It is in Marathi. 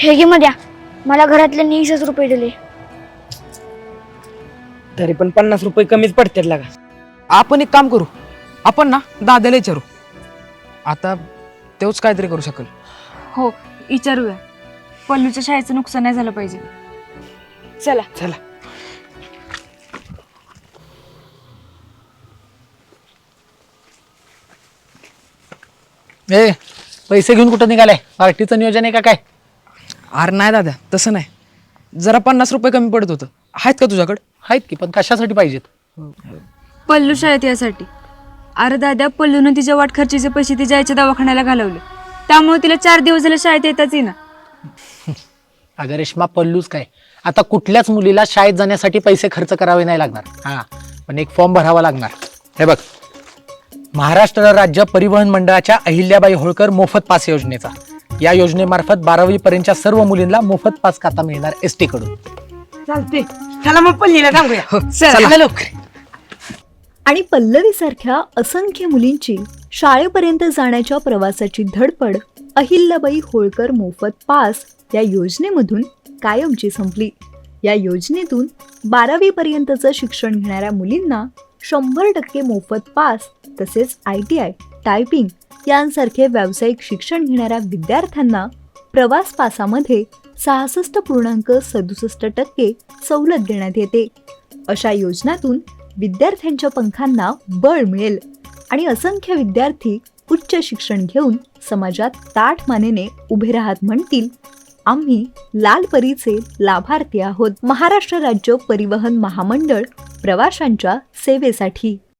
हे घे मध्ये मला घरातल्यांनी 20 रुपये दिले. तरी पण 50 रुपये कमीच पडतात लागा. आपण एक काम करू, आपण ना दादाला विचारू, आता तेच काहीतरी करू शकेल. हो विचारूया. पल्लूच्या शाळेचं नुकसान नाही झालं पाहिजे. चला चला. ए पैसे घेऊन कुठं निघालाय? पार्टीचं नियोजन आहे का काय? अरे नाही दादा, तसं नाही. जरा 50 रुपये कमी पडत होतं. आहेत का तुझ्याकडं? आहेत की, पण कशासाठी पाहिजेत? पल्लू शाळेत यासाठी. अरे दादा, पल्लूनं तिच्या वाट खर्चीचे पैसे तिच्या आईच्या दवाखान्याला घालवले, त्यामुळे तिला 4 दिवस झाले शाळेत येताच येईना. अगं रेश्मा, पल्लूच काय, आता कुठल्याच मुलीला शाळेत जाण्यासाठी पैसे खर्च करावे नाही लागणार. हां, पण एक फॉर्म भरावा लागणार. हे बघ, महाराष्ट्र राज्य परिवहन मंडळाच्या अहिल्याबाई होळकर मोफत पास योजनेचा. या योजनेमार्फत 12वी पर्यंतच्या सर्व मुलींना मोफत पास खाता मिळणार एसटी कडून. चालते. चला मग पल्लीला सांगूया. चला लवकर. आणि पल्लवीसारख्या असंख्य मुलींची शाळेपर्यंत जाण्याच्या प्रवासाची धडपड अहिल्याबाई होळकर मोफत पास या योजनेमधून कायमची संपली. या योजनेतून 12वी पर्यंतचं शिक्षण घेणाऱ्या मुलींना 100% मोफत पास, तसेच ITI, टायपिंग यांसारखे व्यावसायिक शिक्षण घेणाऱ्या विद्यार्थ्यांना प्रवास पासामध्ये 66.67% सवलत देण्यात येते. अशा योजनातून विद्यार्थ्यांच्या पंखांना बळ मिळेल आणि असंख्य विद्यार्थी उच्च शिक्षण घेऊन समाजात ताठ मानेने उभे राहत म्हणतील, आम्ही लाल परीचे लाभार्थी आहोत. महाराष्ट्र राज्य परिवहन महामंडळ प्रवाशांच्या सेवेसाठी.